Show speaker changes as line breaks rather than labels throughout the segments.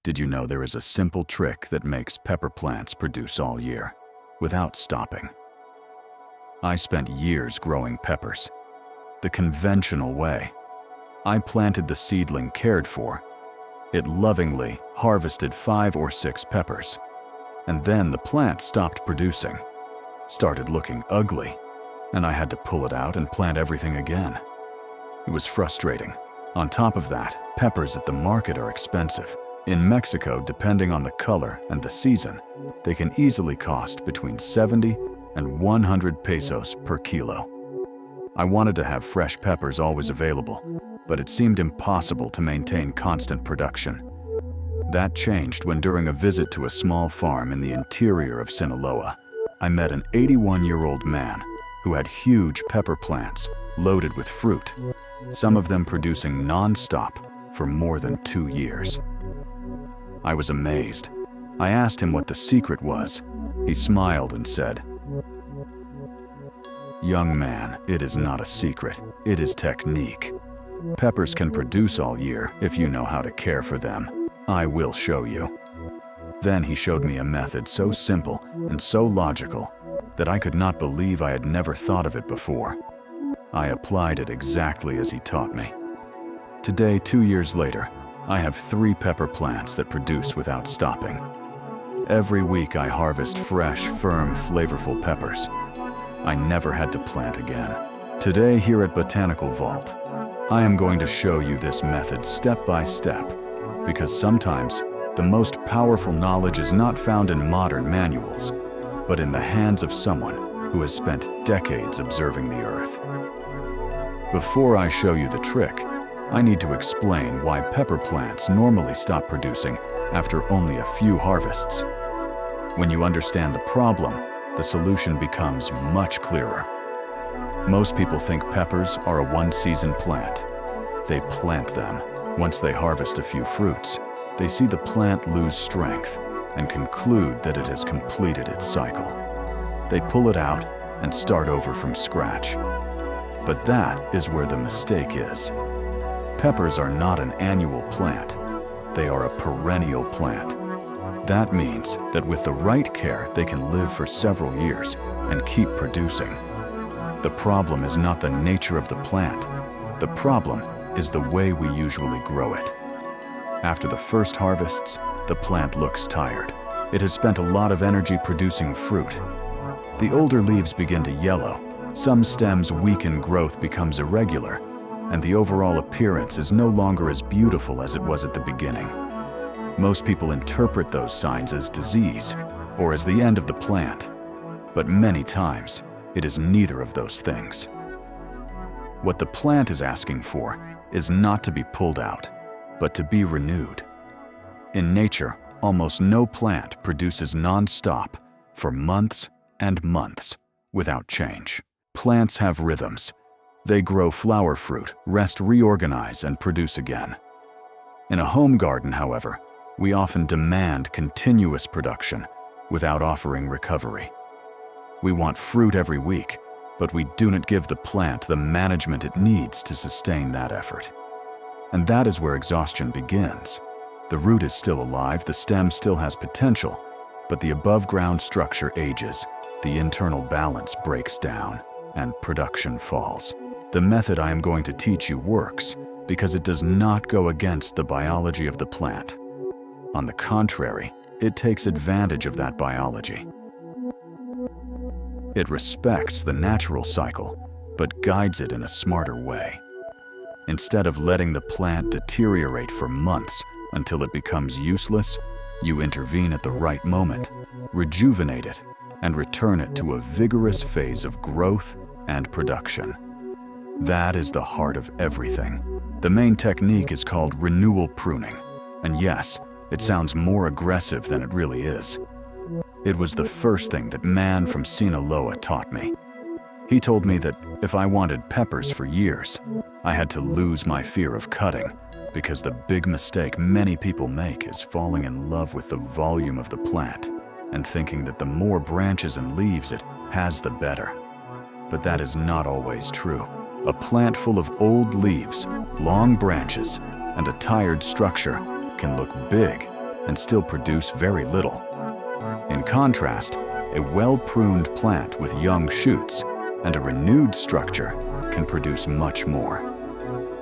Did you know there is a simple trick that makes pepper plants produce all year, without stopping? I spent years growing peppers, the conventional way. I planted the seedling cared for. It lovingly harvested 5 or 6 peppers, and then the plant stopped producing, started looking ugly, and I had to pull it out and plant everything again. It was frustrating. On top of that, peppers at the market are expensive. In Mexico, depending on the color and the season, they can easily cost between 70 and 100 pesos per kilo. I wanted to have fresh peppers always available, but it seemed impossible to maintain constant production. That changed when, during a visit to a small farm in the interior of Sinaloa, I met an 81-year-old man who had huge pepper plants loaded with fruit, some of them producing nonstop for more than 2 years. I was amazed. I asked him what the secret was. He smiled and said, "Young man, it is not a secret. It is technique. Peppers can produce all year if you know how to care for them. I will show you." Then he showed me a method so simple and so logical that I could not believe I had never thought of it before. I applied it exactly as he taught me. Today, 2 years later, I have 3 pepper plants that produce without stopping. Every week I harvest fresh, firm, flavorful peppers. I never had to plant again. Today, here at Botanical Vault, I am going to show you this method step by step, because sometimes the most powerful knowledge is not found in modern manuals, but in the hands of someone who has spent decades observing the earth. Before I show you the trick, I need to explain why pepper plants normally stop producing after only a few harvests. When you understand the problem, the solution becomes much clearer. Most people think peppers are a one-season plant. They plant them. Once they harvest a few fruits, they see the plant lose strength and conclude that it has completed its cycle. They pull it out and start over from scratch. But that is where the mistake is. Peppers are not an annual plant. They are a perennial plant. That means that with the right care, they can live for several years and keep producing. The problem is not the nature of the plant. The problem is the way we usually grow it. After the first harvests, the plant looks tired. It has spent a lot of energy producing fruit. The older leaves begin to yellow. Some stems weaken, growth becomes irregular, and the overall appearance is no longer as beautiful as it was at the beginning. Most people interpret those signs as disease or as the end of the plant, but many times it is neither of those things. What the plant is asking for is not to be pulled out, but to be renewed. In nature, almost no plant produces non-stop for months and months without change. Plants have rhythms. They grow flower fruit, rest, reorganize, and produce again. In a home garden, however, we often demand continuous production without offering recovery. We want fruit every week, but we do not give the plant the management it needs to sustain that effort. And that is where exhaustion begins. The root is still alive, the stem still has potential, but the above-ground structure ages, the internal balance breaks down, and production falls. The method I am going to teach you works because it does not go against the biology of the plant. On the contrary, it takes advantage of that biology. It respects the natural cycle, but guides it in a smarter way. Instead of letting the plant deteriorate for months until it becomes useless, you intervene at the right moment, rejuvenate it, and return it to a vigorous phase of growth and production. That is the heart of everything. The main technique is called renewal pruning, and yes, it sounds more aggressive than it really is. It was the first thing that man from Sinaloa taught me. He told me that if I wanted peppers for years, I had to lose my fear of cutting, because the big mistake many people make is falling in love with the volume of the plant and thinking that the more branches and leaves it has, the better. But that is not always true. A plant full of old leaves, long branches, and a tired structure can look big and still produce very little. In contrast, a well-pruned plant with young shoots and a renewed structure can produce much more.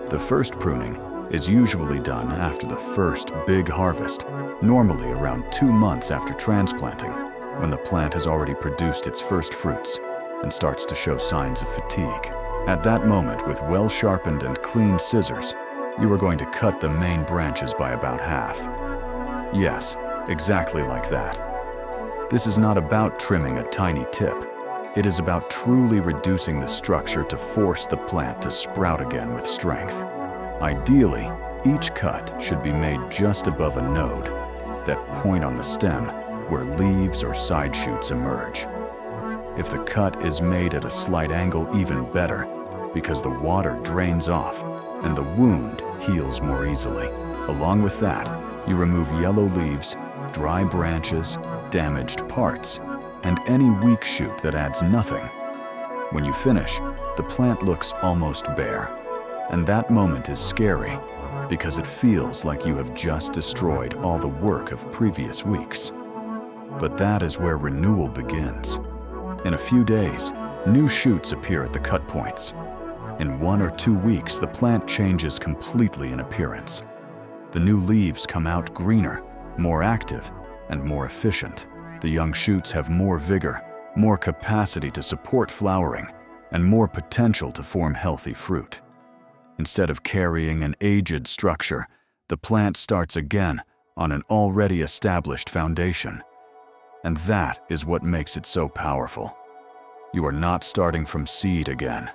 The first pruning is usually done after the first big harvest, normally around 2 months after transplanting, when the plant has already produced its first fruits and starts to show signs of fatigue. At that moment, with well-sharpened and clean scissors, you are going to cut the main branches by about half. Yes, exactly like that. This is not about trimming a tiny tip. It is about truly reducing the structure to force the plant to sprout again with strength. Ideally, each cut should be made just above a node, that point on the stem where leaves or side shoots emerge. If the cut is made at a slight angle, even better, because the water drains off and the wound heals more easily. Along with that, you remove yellow leaves, dry branches, damaged parts, and any weak shoot that adds nothing. When you finish, the plant looks almost bare, and that moment is scary because it feels like you have just destroyed all the work of previous weeks. But that is where renewal begins. In a few days, new shoots appear at the cut points. In 1 or 2 weeks, the plant changes completely in appearance. The new leaves come out greener, more active, and more efficient. The young shoots have more vigor, more capacity to support flowering, and more potential to form healthy fruit. Instead of carrying an aged structure, the plant starts again on an already established foundation. And that is what makes it so powerful. You are not starting from seed again.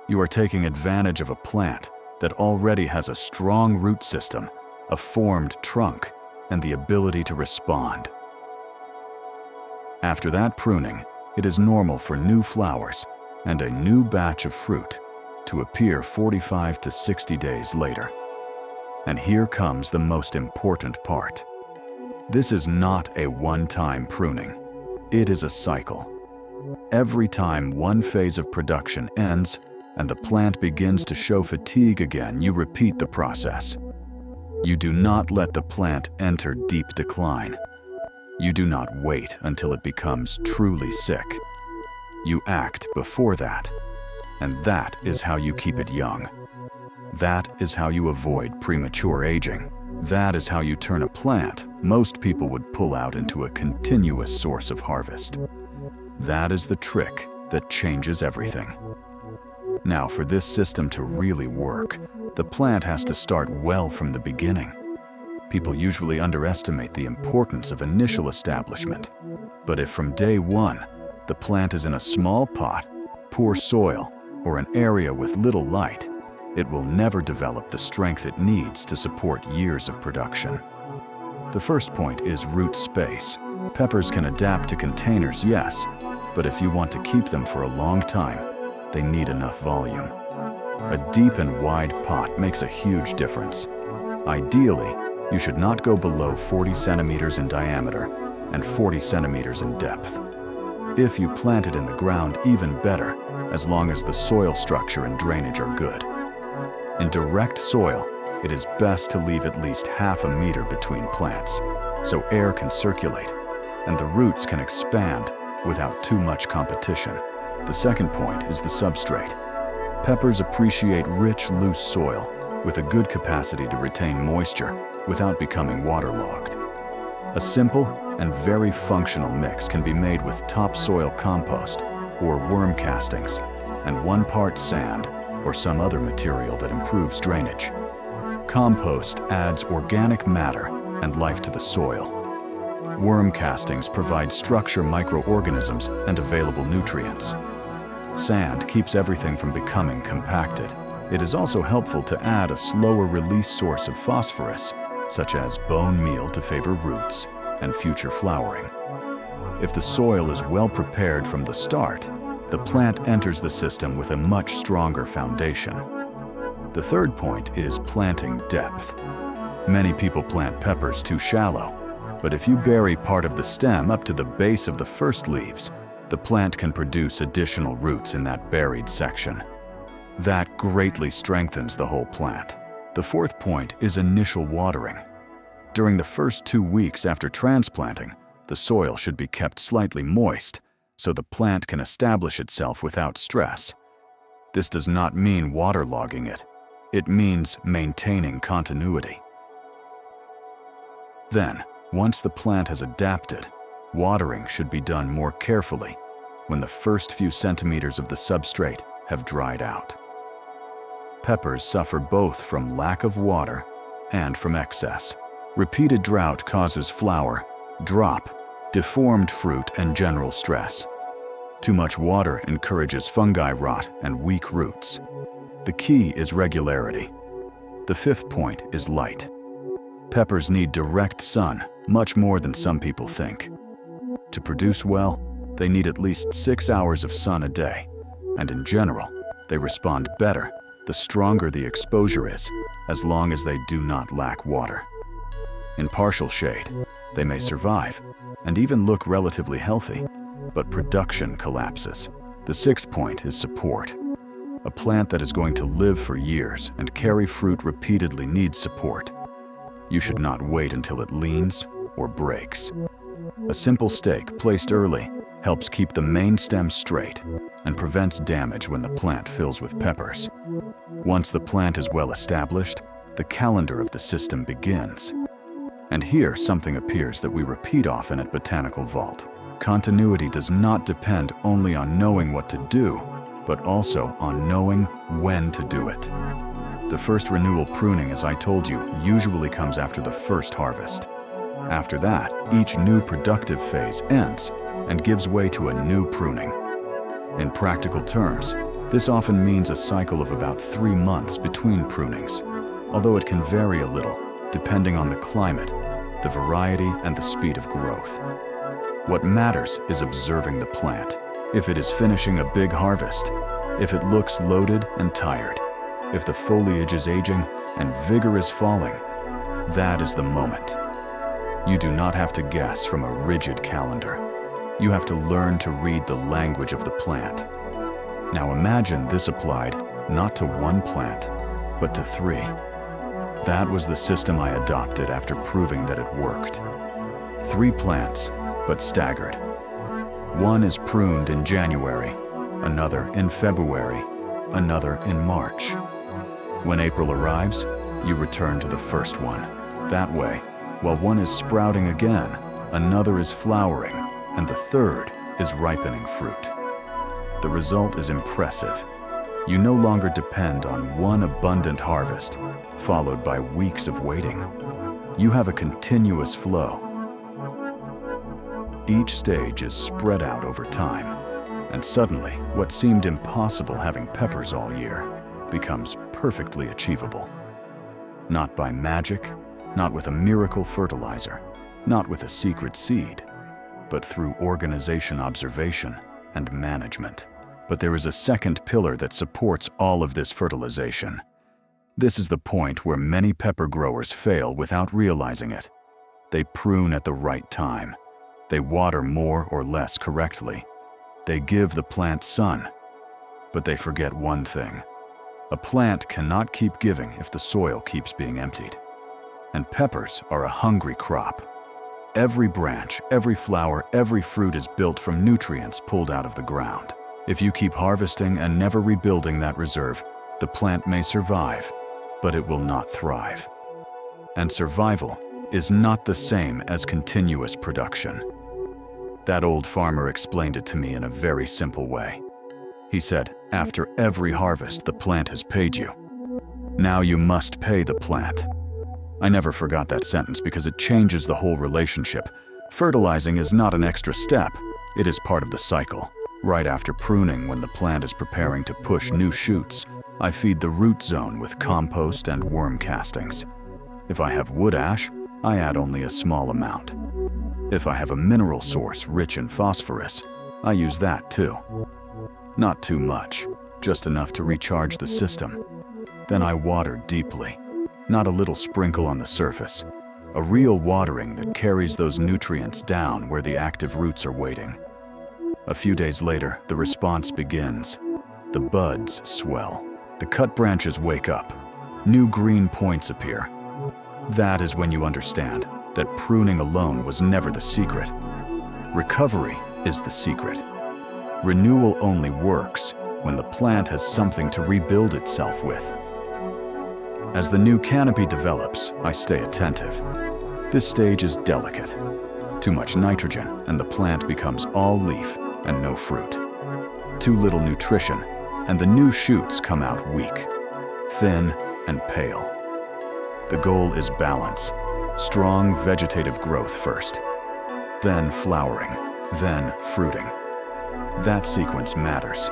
You are taking advantage of a plant that already has a strong root system, a formed trunk, and the ability to respond. After that pruning, it is normal for new flowers and a new batch of fruit to appear 45 to 60 days later. And here comes the most important part. This is not a one-time pruning. It is a cycle. Every time one phase of production ends and the plant begins to show fatigue again, you repeat the process. You do not let the plant enter deep decline. You do not wait until it becomes truly sick. You act before that, and that is how you keep it young. That is how you avoid premature aging. That is how you turn a plant most people would pull out into a continuous source of harvest. That is the trick that changes everything. Now, for this system to really work, the plant has to start well from the beginning. People usually underestimate the importance of initial establishment. But if from day one, the plant is in a small pot, poor soil, or an area with little light, it will never develop the strength it needs to support years of production. The first point is root space. Peppers can adapt to containers, yes, but if you want to keep them for a long time, they need enough volume. A deep and wide pot makes a huge difference. Ideally, you should not go below 40 centimeters in diameter and 40 centimeters in depth. If you plant it in the ground, even better, as long as the soil structure and drainage are good. In direct soil, it is best to leave at least half a meter between plants, so air can circulate and the roots can expand without too much competition. The second point is the substrate. Peppers appreciate rich, loose soil with a good capacity to retain moisture without becoming waterlogged. A simple and very functional mix can be made with topsoil compost or worm castings and 1 part sand or some other material that improves drainage. Compost adds organic matter and life to the soil. Worm castings provide structure, microorganisms, and available nutrients. Sand keeps everything from becoming compacted. It is also helpful to add a slower release source of phosphorus, such as bone meal to favor roots and future flowering. If the soil is well prepared from the start, the plant enters the system with a much stronger foundation. The third point is planting depth. Many people plant peppers too shallow, but if you bury part of the stem up to the base of the first leaves, the plant can produce additional roots in that buried section. That greatly strengthens the whole plant. The fourth point is initial watering. During the first 2 weeks after transplanting, the soil should be kept slightly moist so the plant can establish itself without stress. This does not mean waterlogging it. It means maintaining continuity. Then, once the plant has adapted, watering should be done more carefully when the first few centimeters of the substrate have dried out. Peppers suffer both from lack of water and from excess. Repeated drought causes flower, drop, deformed fruit, and general stress. Too much water encourages fungi rot and weak roots. The key is regularity. The 5th point is light. Peppers need direct sun, much more than some people think. To produce well, they need at least 6 hours of sun a day, and in general, they respond better the stronger the exposure is, as long as they do not lack water. In partial shade, they may survive and even look relatively healthy, but production collapses. The 6th point is support. A plant that is going to live for years and carry fruit repeatedly needs support. You should not wait until it leans or breaks. A simple stake placed early helps keep the main stem straight and prevents damage when the plant fills with peppers. Once the plant is well established, the calendar of the system begins. And here something appears that we repeat often at Botanical Vault. Continuity does not depend only on knowing what to do, but also on knowing when to do it. The first renewal pruning, as I told you, usually comes after the first harvest. After that, each new productive phase ends and gives way to a new pruning. In practical terms, this often means a cycle of about 3 months between prunings, although it can vary a little depending on the climate, the variety, and the speed of growth. What matters is observing the plant. If it is finishing a big harvest, if it looks loaded and tired, if the foliage is aging and vigor is falling, that is the moment. You do not have to guess from a rigid calendar. You have to learn to read the language of the plant. Now imagine this applied not to 1 plant, but to 3. That was the system I adopted after proving that it worked. 3 plants, but staggered. One is pruned in January, another in February, another in March. When April arrives, you return to the first one. That way, while one is sprouting again, another is flowering, and the third is ripening fruit. The result is impressive. You no longer depend on one abundant harvest, followed by weeks of waiting. You have a continuous flow. Each stage is spread out over time, and suddenly, what seemed impossible, having peppers all year, becomes perfectly achievable. Not by magic, not with a miracle fertilizer, not with a secret seed, but through organization, observation, and management. But there is a second pillar that supports all of this fertilization. This is the point where many pepper growers fail without realizing it. They prune at the right time. They water more or less correctly. They give the plant sun. But they forget one thing. A plant cannot keep giving if the soil keeps being emptied. And peppers are a hungry crop. Every branch, every flower, every fruit is built from nutrients pulled out of the ground. If you keep harvesting and never rebuilding that reserve, the plant may survive, but it will not thrive. And survival is not the same as continuous production. That old farmer explained it to me in a very simple way. He said, after every harvest, the plant has paid you. Now you must pay the plant. I never forgot that sentence because it changes the whole relationship. Fertilizing is not an extra step. It is part of the cycle. Right after pruning, when the plant is preparing to push new shoots, I feed the root zone with compost and worm castings. If I have wood ash, I add only a small amount. If I have a mineral source rich in phosphorus, I use that too. Not too much, just enough to recharge the system. Then I water deeply, not a little sprinkle on the surface. A real watering that carries those nutrients down where the active roots are waiting. A few days later, the response begins. The buds swell. The cut branches wake up. New green points appear. That is when you understand that pruning alone was never the secret. Recovery is the secret. Renewal only works when the plant has something to rebuild itself with. As the new canopy develops, I stay attentive. This stage is delicate. Too much nitrogen and the plant becomes all leaf and no fruit. Too little nutrition and the new shoots come out weak, thin and pale. The goal is balance. Strong vegetative growth first, then flowering, then fruiting. That sequence matters.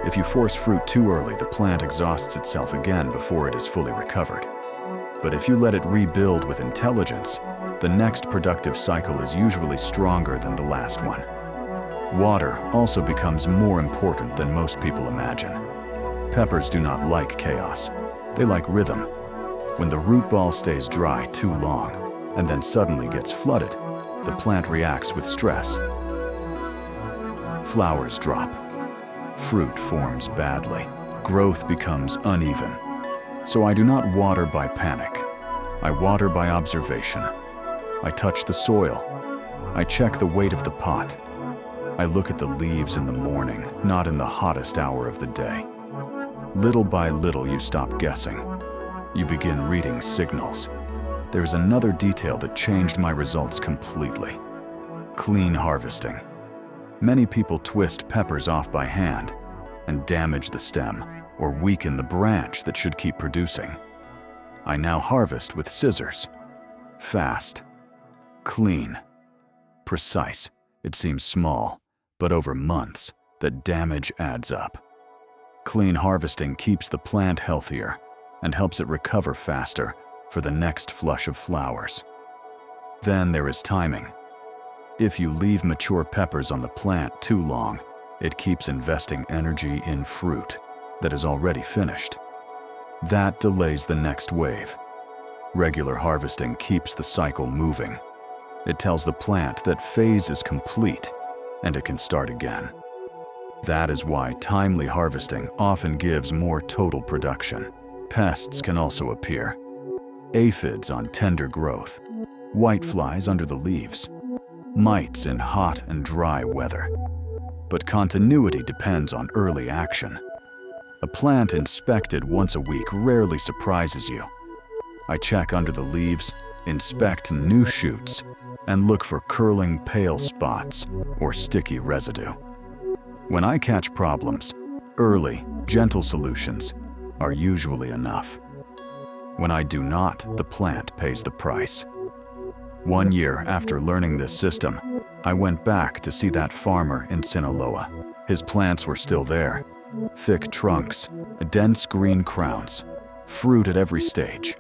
If you force fruit too early, the plant exhausts itself again before it is fully recovered. But if you let it rebuild with intelligence, the next productive cycle is usually stronger than the last one. Water also becomes more important than most people imagine. Peppers do not like chaos. They like rhythm. When the root ball stays dry too long and then suddenly gets flooded, the plant reacts with stress. Flowers drop. Fruit forms badly. Growth becomes uneven. So I do not water by panic. I water by observation. I touch the soil. I check the weight of the pot. I look at the leaves in the morning, not in the hottest hour of the day. Little by little, you stop guessing. You begin reading signals. There is another detail that changed my results completely. Clean harvesting. Many people twist peppers off by hand and damage the stem or weaken the branch that should keep producing. I now harvest with scissors. Fast. Clean. Precise. It seems small, but over months, the damage adds up. Clean harvesting keeps the plant healthier and helps it recover faster for the next flush of flowers. Then there is timing. If you leave mature peppers on the plant too long, it keeps investing energy in fruit that is already finished. That delays the next wave. Regular harvesting keeps the cycle moving. It tells the plant that phase is complete and it can start again. That is why timely harvesting often gives more total production. Pests can also appear. Aphids on tender growth, whiteflies under the leaves, mites in hot and dry weather. But continuity depends on early action. A plant inspected once a week rarely surprises you. I check under the leaves, inspect new shoots, and look for curling pale spots or sticky residue. When I catch problems, early, gentle solutions are usually enough. When I do not, the plant pays the price. 1 year after learning this system, I went back to see that farmer in Sinaloa. His plants were still there. Thick trunks, dense green crowns, fruit at every stage.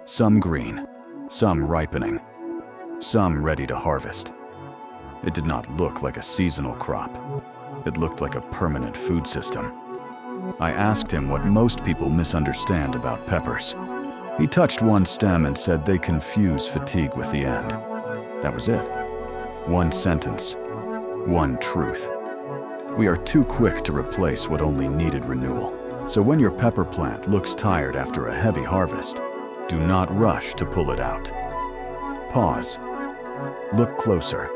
Some green, some ripening, some ready to harvest. It did not look like a seasonal crop. It looked like a permanent food system. I asked him what most people misunderstand about peppers. He touched one stem and said they confuse fatigue with the end. That was it. One sentence, one truth. We are too quick to replace what only needed renewal. So when your pepper plant looks tired after a heavy harvest, do not rush to pull it out. Pause. Look closer.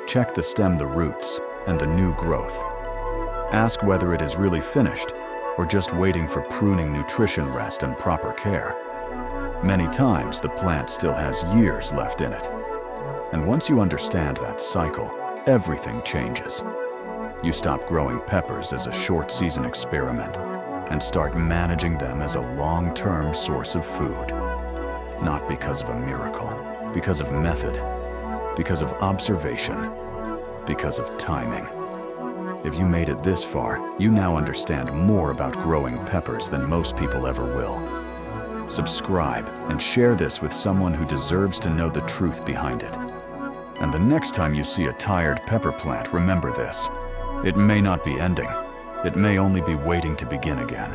Check the stem, the roots, and the new growth. Ask whether it is really finished or just waiting for pruning, nutrition, rest, and proper care. Many times, the plant still has years left in it. And once you understand that cycle, everything changes. You stop growing peppers as a short-season experiment and start managing them as a long-term source of food. Not because of a miracle, because of method, because of observation, because of timing. If you made it this far, you now understand more about growing peppers than most people ever will. Subscribe and share this with someone who deserves to know the truth behind it. And the next time you see a tired pepper plant, remember this. It may not be ending. It may only be waiting to begin again.